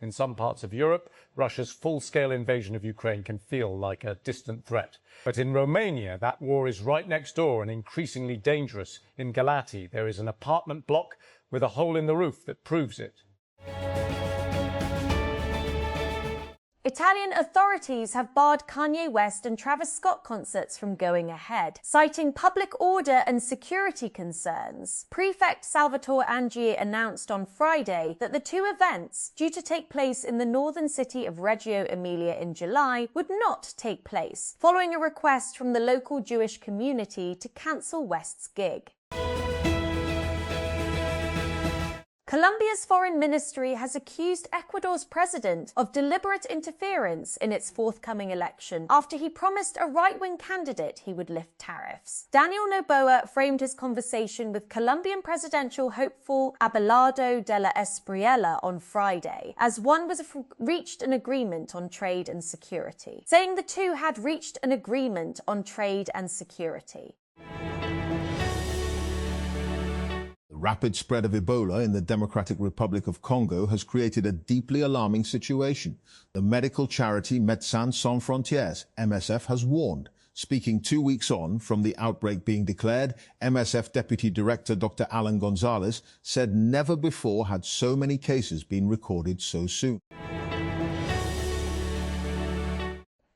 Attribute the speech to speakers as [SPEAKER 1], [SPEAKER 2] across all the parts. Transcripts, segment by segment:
[SPEAKER 1] In some parts of Europe, Russia's full-scale invasion of Ukraine can feel like a distant threat. But in Romania, that war is right next door and increasingly dangerous. In Galati, there is an apartment block with a hole in the roof that proves it.
[SPEAKER 2] Italian authorities have barred Kanye West and Travis Scott concerts from going ahead, citing public order and security concerns. Prefect Salvatore Angier announced on Friday that the two events, due to take place in the northern city of Reggio Emilia in July, would not take place, following a request from the local Jewish community to cancel West's gig. Colombia's foreign ministry has accused Ecuador's president of deliberate interference in its forthcoming election after he promised a right-wing candidate he would lift tariffs. Daniel Noboa framed his conversation with Colombian presidential hopeful Abelardo de la Espriella on Friday as one was reached an agreement on trade and security, saying the two had reached an agreement on trade and security.
[SPEAKER 3] The rapid spread of Ebola in the Democratic Republic of Congo has created a deeply alarming situation. The medical charity Médecins Sans Frontières, MSF, has warned. Speaking 2 weeks on from the outbreak being declared, MSF Deputy Director Dr. Alan Gonzalez said never before had so many cases been recorded so soon.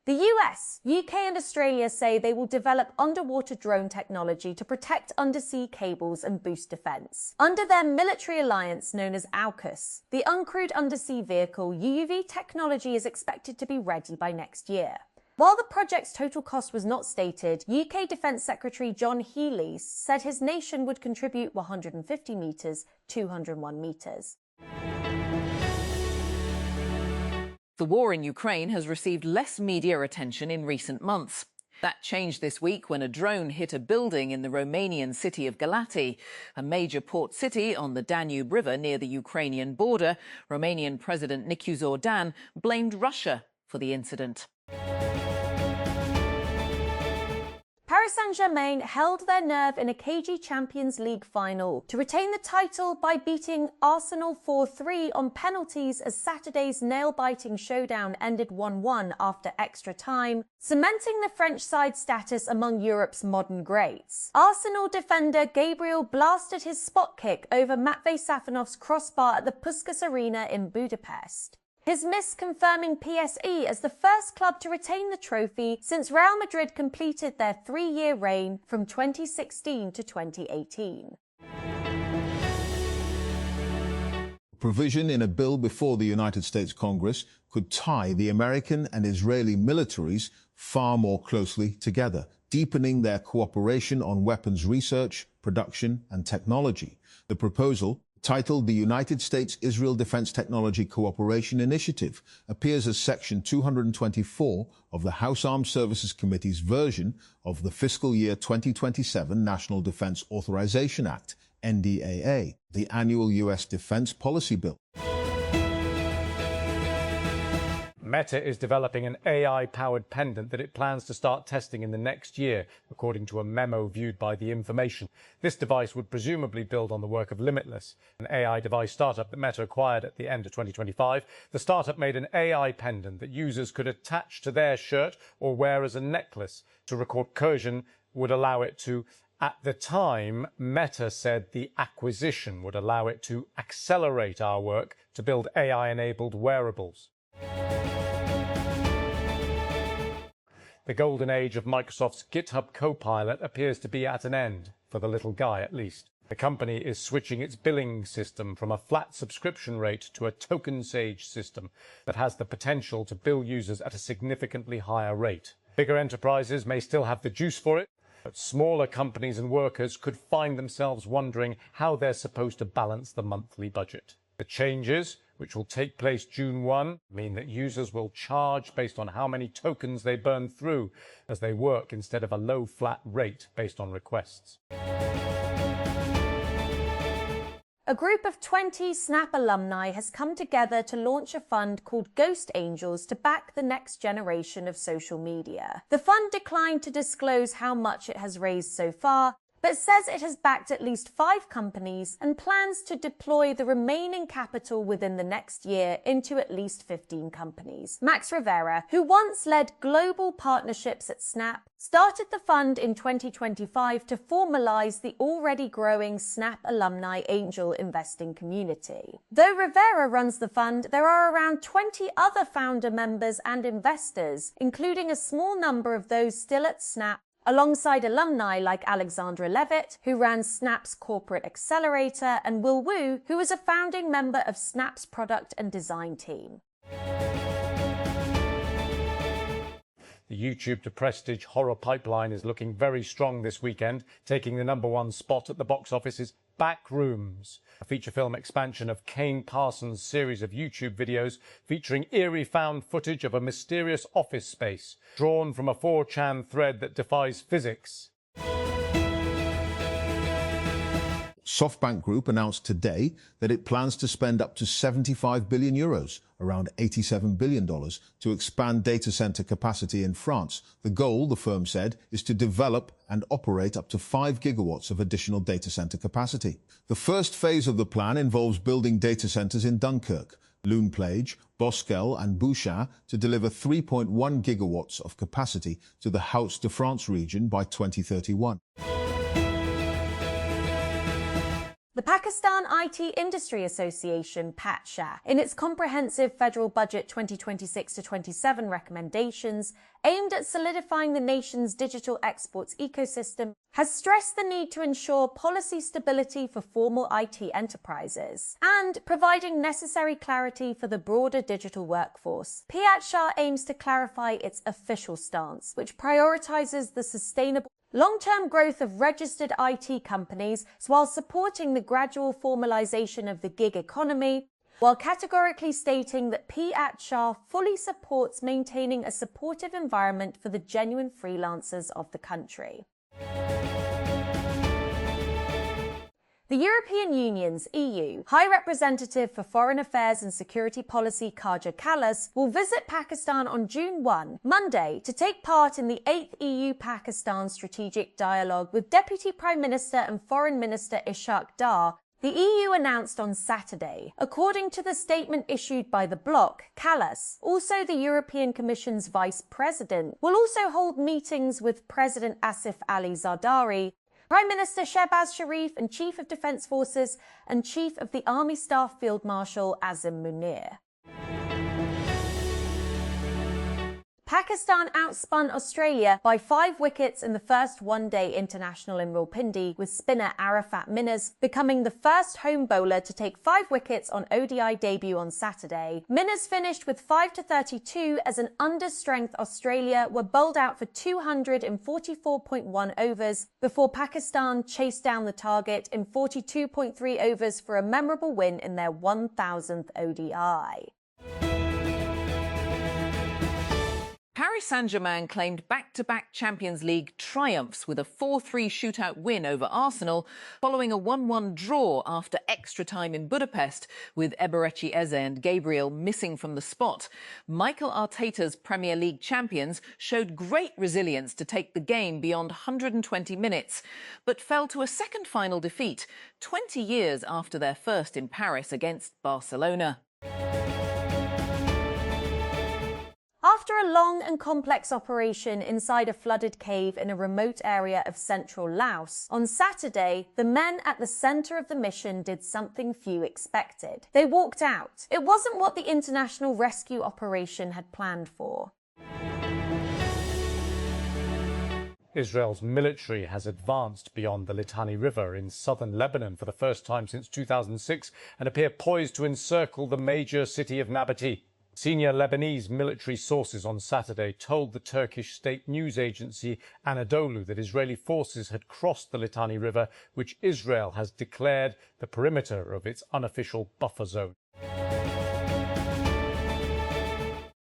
[SPEAKER 2] The US, UK and Australia say they will develop underwater drone technology to protect undersea cables and boost defence. Under their military alliance known as AUKUS, the uncrewed undersea vehicle UUV technology is expected to be ready by next year. While the project's total cost was not stated, UK Defence Secretary John Healey said his nation would contribute 150 metres, 201 metres.
[SPEAKER 4] The war in Ukraine has received less media attention in recent months. That changed this week when a drone hit a building in the Romanian city of Galati, a major port city on the Danube River near the Ukrainian border. Romanian President Nicu Zordan blamed Russia for the incident.
[SPEAKER 2] Paris Saint-Germain held their nerve in a cagey Champions League final to retain the title by beating Arsenal 4-3 on penalties as Saturday's nail-biting showdown ended 1-1 after extra time, cementing the French side's status among Europe's modern greats. Arsenal defender Gabriel blasted his spot kick over Matvei Safonov's crossbar at the Puskás Arena in Budapest. His miss confirming PSE as the first club to retain the trophy since Real Madrid completed their 3-year reign from 2016 to 2018.
[SPEAKER 3] Provision in a bill before the United States Congress could tie the American and Israeli militaries far more closely together, deepening their cooperation on weapons research, production and technology. The proposal, titled the United States-Israel Defense Technology Cooperation Initiative, appears as Section 224 of the House Armed Services Committee's version of the fiscal year 2027 National Defense Authorization Act, NDAA, the annual U.S. defense policy bill.
[SPEAKER 1] Meta is developing an AI-powered pendant that it plans to start testing in the next year, according to a memo viewed by The Information. This device would presumably build on the work of Limitless, an AI device startup that Meta acquired at the end of 2025. The startup made an AI pendant that users could attach to their shirt or wear as a necklace. To record coercion would allow it to... At the time, Meta said the acquisition would allow it to accelerate our work to build AI-enabled wearables. The golden age of Microsoft's GitHub Copilot appears to be at an end, for the little guy at least. The company is switching its billing system from a flat subscription rate to a token-sage system that has the potential to bill users at a significantly higher rate. Bigger enterprises may still have the juice for it, but smaller companies and workers could find themselves wondering how they're supposed to balance the monthly budget. The changes, which will take place June 1, mean that users will charge based on how many tokens they burn through as they work instead of a low flat rate based on requests.
[SPEAKER 2] A group of 20 Snap alumni has come together to launch a fund called Ghost Angels to back the next generation of social media. The fund declined to disclose how much it has raised so far, but says it has backed at least 5 companies and plans to deploy the remaining capital within the next year into at least 15 companies. Max Rivera, who once led global partnerships at Snap, started the fund in 2025 to formalize the already growing Snap alumni angel investing community. Though Rivera runs the fund, there are around 20 other founder members and investors, including a small number of those still at Snap, alongside alumni like Alexandra Levitt, who ran Snap's corporate accelerator, and Will Wu, who was a founding member of Snap's product and design team.
[SPEAKER 1] The YouTube to Prestige horror pipeline is looking very strong this weekend. Taking the #1 spot at the box office is Backrooms, a feature film expansion of Kane Parsons' series of YouTube videos featuring eerie found footage of a mysterious office space, drawn from a 4chan thread that defies physics.
[SPEAKER 3] SoftBank Group announced today that it plans to spend up to 75 billion euros, around $87 billion, to expand data center capacity in France. The goal, the firm said, is to develop and operate up to 5 gigawatts of additional data center capacity. The first phase of the plan involves building data centers in Dunkirk, Loonplage, Bosquel and Bouchain to deliver 3.1 gigawatts of capacity to the Hauts-de-France region by 2031.
[SPEAKER 2] The Pakistan IT Industry Association, PATSA, in its comprehensive federal budget 2026-27 recommendations aimed at solidifying the nation's digital exports ecosystem, has stressed the need to ensure policy stability for formal IT enterprises and providing necessary clarity for the broader digital workforce. PATSA aims to clarify its official stance, which prioritizes the sustainable long-term growth of registered IT companies while supporting the gradual formalization of the gig economy, while categorically stating that PATSA fully supports maintaining a supportive environment for the genuine freelancers of the country. The European Union's EU High Representative for Foreign Affairs and Security Policy Kaja Kallas will visit Pakistan on June 1, Monday, to take part in the 8th EU-Pakistan Strategic Dialogue with Deputy Prime Minister and Foreign Minister Ishaq Dar, the EU announced on Saturday. According to the statement issued by the bloc, Kallas, also the European Commission's Vice President, will also hold meetings with President Asif Ali Zardari, Prime Minister Shehbaz Sharif and Chief of Defence Forces and Chief of the Army Staff Field Marshal Azim Munir. Pakistan outspun Australia by 5 wickets in the first one-day international in Rawalpindi, with spinner Arafat Minners becoming the first home bowler to take 5 wickets on ODI debut on Saturday. Minners finished with 5-32 as an under-strength Australia were bowled out for 244.1 overs before Pakistan chased down the target in 42.3 overs for a memorable win in their 1,000th ODI.
[SPEAKER 4] Paris Saint-Germain claimed back-to-back Champions League triumphs with a 4-3 shootout win over Arsenal following a 1-1 draw after extra time in Budapest, with Eberechi Eze and Gabriel missing from the spot. Mikel Arteta's Premier League champions showed great resilience to take the game beyond 120 minutes, but fell to a second final defeat 20 years after their first in Paris against Barcelona.
[SPEAKER 2] After a long and complex operation inside a flooded cave in a remote area of central Laos, on Saturday, the men at the centre of the mission did something few expected. They walked out. It wasn't what the international rescue operation had planned for.
[SPEAKER 1] Israel's military has advanced beyond the Litani River in southern Lebanon for the first time since 2006 and appear poised to encircle the major city of Nabatea. Senior Lebanese military sources on Saturday told the Turkish state news agency Anadolu that Israeli forces had crossed the Litani River, which Israel has declared the perimeter of its unofficial buffer zone.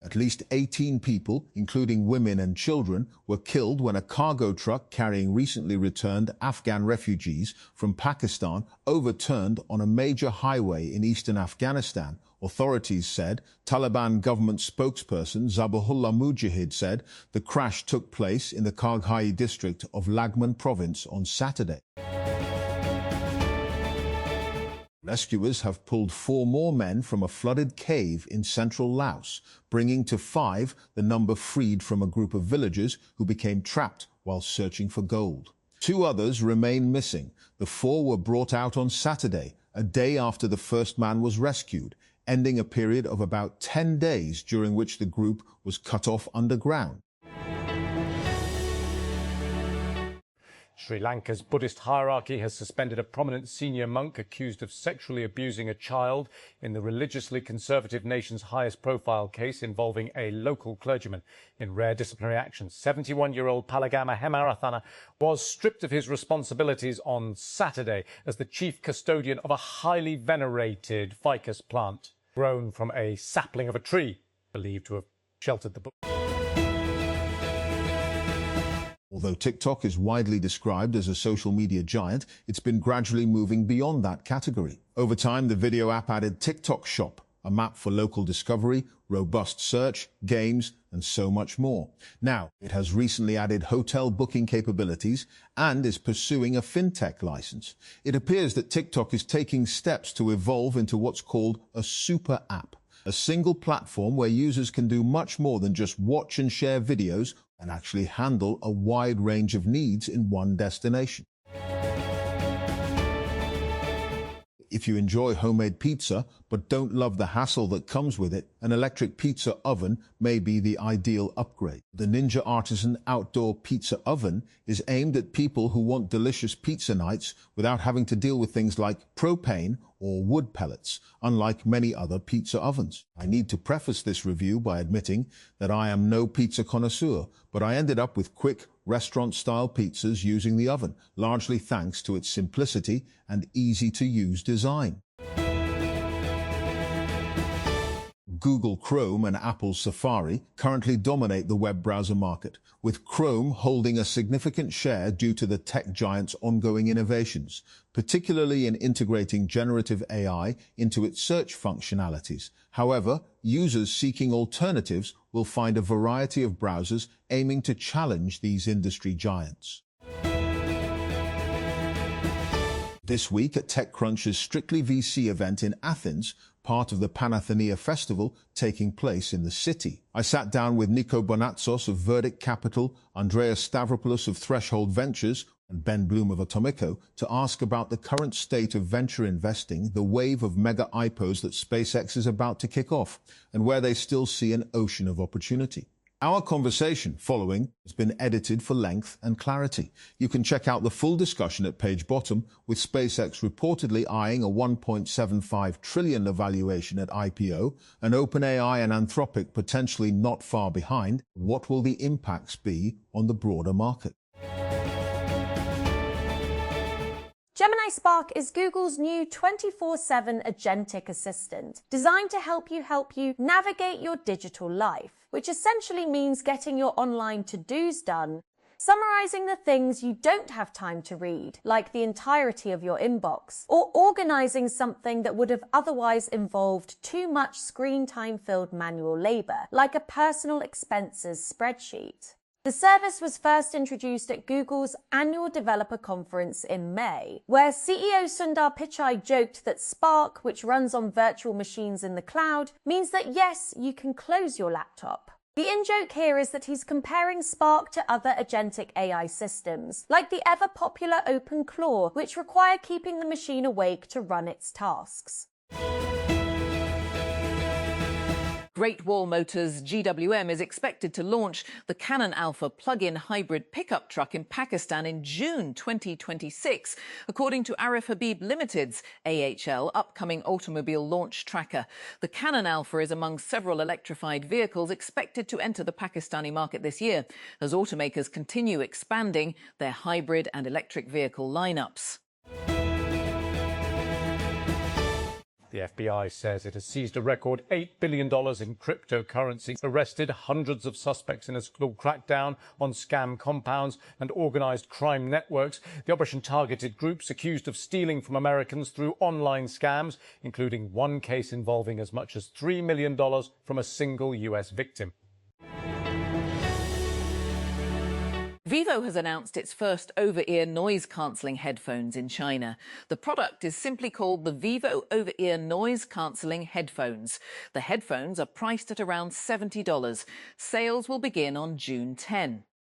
[SPEAKER 3] At least 18 people, including women and children, were killed when a cargo truck carrying recently returned Afghan refugees from Pakistan overturned on a major highway in eastern Afghanistan Authorities said. Taliban government spokesperson Zabihullah Mujahid said the crash took place in the Karghai district of Lagman province on Saturday. Rescuers have pulled 4 more men from a flooded cave in central Laos, bringing to 5 the number freed from a group of villagers who became trapped while searching for gold. 2 others remain missing. The 4 were brought out on Saturday, a day after the first man was rescued, ending a period of about 10 days during which the group was cut off underground.
[SPEAKER 1] Sri Lanka's Buddhist hierarchy has suspended a prominent senior monk accused of sexually abusing a child in the religiously conservative nation's highest profile case involving a local clergyman. In rare disciplinary action, 71-year-old Palagama Hemarathana was stripped of his responsibilities on Saturday as the chief custodian of a highly venerated ficus plant grown from a sapling of a tree believed to have sheltered the book.
[SPEAKER 3] Although TikTok is widely described as a social media giant, it's been gradually moving beyond that category. Over time, the video app added TikTok Shop, a map for local discovery, robust search, games, and so much more. Now, it has recently added hotel booking capabilities and is pursuing a fintech license. It appears that TikTok is taking steps to evolve into what's called a super app, a single platform where users can do much more than just watch and share videos and actually handle a wide range of needs in one destination. If you enjoy homemade pizza but don't love the hassle that comes with it, an electric pizza oven may be the ideal upgrade. The Ninja Artisan Outdoor Pizza Oven is aimed at people who want delicious pizza nights without having to deal with things like propane or wood pellets, unlike many other pizza ovens. I need to preface this review by admitting that I am no pizza connoisseur, but I ended up with quick, restaurant-style pizzas using the oven, largely thanks to its simplicity and easy-to-use design. Google Chrome and Apple Safari currently dominate the web browser market, with Chrome holding a significant share due to the tech giant's ongoing innovations, particularly in integrating generative AI into its search functionalities. However, users seeking alternatives will find a variety of browsers aiming to challenge these industry giants. This week at TechCrunch's Strictly VC event in Athens, part of the Panathenaea Festival taking place in the city. I sat down with Nico Bonatzos of Verdict Capital, Andreas Stavropoulos of Threshold Ventures, and Ben Bloom of Atomico to ask about the current state of venture investing, the wave of mega IPOs that SpaceX is about to kick off, and where they still see an ocean of opportunity. Our conversation following has been edited for length and clarity. You can check out the full discussion at page bottom, with SpaceX reportedly eyeing a $1.75 trillion valuation at IPO, and OpenAI and Anthropic potentially not far behind. What will the impacts be on the broader market?
[SPEAKER 2] Gemini Spark is Google's new 24/7 agentic assistant, designed to help you navigate your digital life, which essentially means getting your online to-dos done, summarizing the things you don't have time to read, like the entirety of your inbox, or organizing something that would have otherwise involved too much screen time-filled manual labor, like a personal expenses spreadsheet. The service was first introduced at Google's annual developer conference in May, where CEO Sundar Pichai joked that Spark, which runs on virtual machines in the cloud, means that yes, you can close your laptop. The in-joke here is that he's comparing Spark to other agentic AI systems, like the ever-popular OpenClaw, which require keeping the machine awake to run its tasks.
[SPEAKER 4] Great Wall Motors GWM is expected to launch the Canon Alpha plug-in hybrid pickup truck in Pakistan in June 2026, according to Arif Habib Limited's AHL upcoming automobile launch tracker. The Canon Alpha is among several electrified vehicles expected to enter the Pakistani market this year, as automakers continue expanding their hybrid and electric vehicle lineups.
[SPEAKER 1] The FBI says it has seized a record $8 billion in cryptocurrency, arrested hundreds of suspects in a school crackdown on scam compounds and organised crime networks. The operation targeted groups accused of stealing from Americans through online scams, including one case involving as much as $3 million from a single US victim.
[SPEAKER 4] Vivo has announced its first over-ear noise-cancelling headphones in China. The product is simply called the Vivo Over-Ear Noise-Cancelling Headphones. The headphones are priced at around $70. Sales will begin on June 10.